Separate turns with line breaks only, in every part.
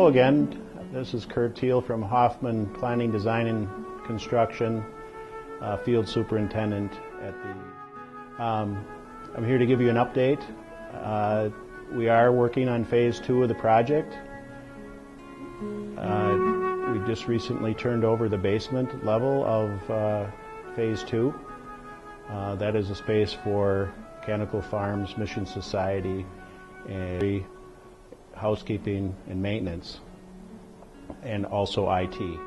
Hello again. This is Kurt Thiel from Hoffman Planning, Design, and Construction, Field Superintendent at the... I'm here to give you an update. We are working on Phase 2 of the project. We just recently turned over the basement level of Phase 2. That is a space for Mechanical Farms, Mission Society, and housekeeping and maintenance, and also IT.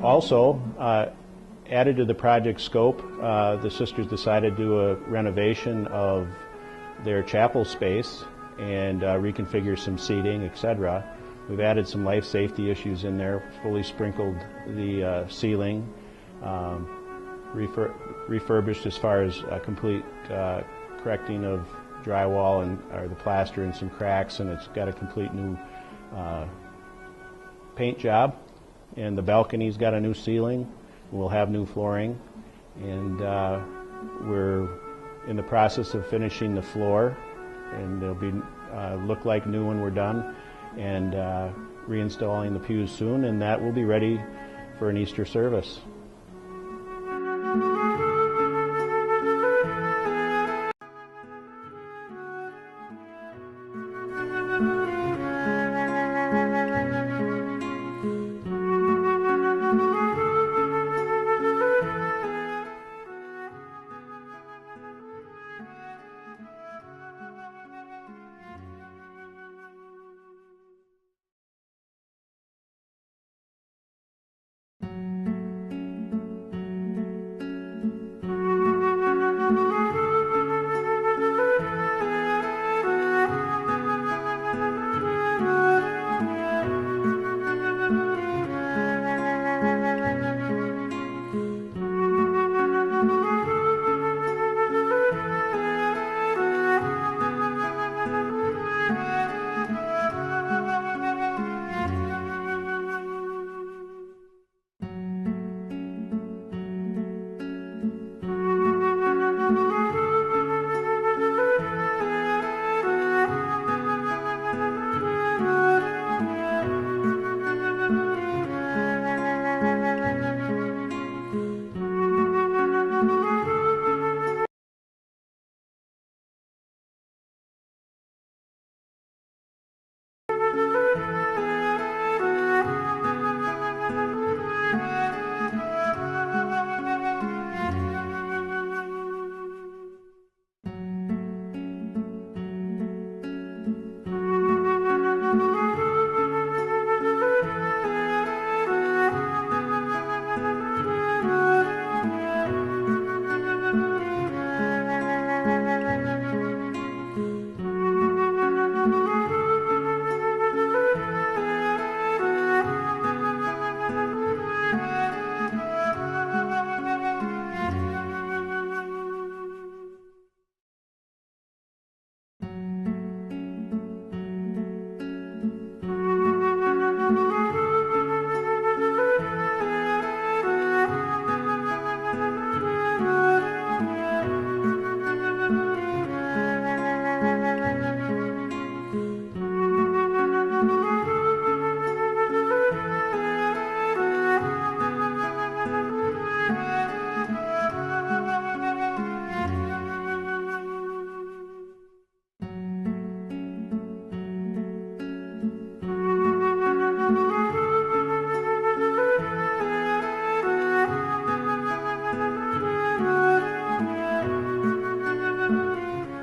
Also, added to the project scope, the sisters decided to do a renovation of their chapel space and reconfigure some seating, etc. We've added some life safety issues in there, fully sprinkled the ceiling, refurbished as far as complete correcting of drywall and the plaster and some cracks, and it's got a complete new paint job. And the balcony's got a new ceiling. We'll have new flooring, and we're in the process of finishing the floor, and it'll be look like new when we're done, and reinstalling the pews soon, and that will be ready for an Easter service.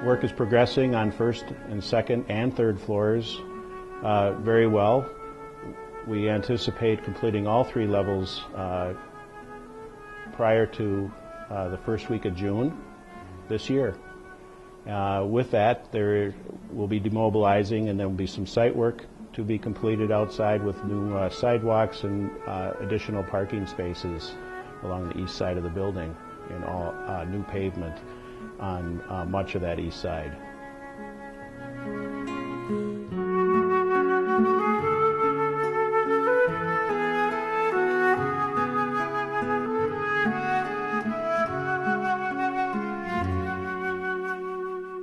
Work is progressing on first and second and third floors very well. We anticipate completing all 3 levels prior to the first week of June this year. With that, there will be demobilizing, and there will be some site work to be completed outside with new sidewalks and additional parking spaces along the east side of the building, and all new pavement on much of that east side.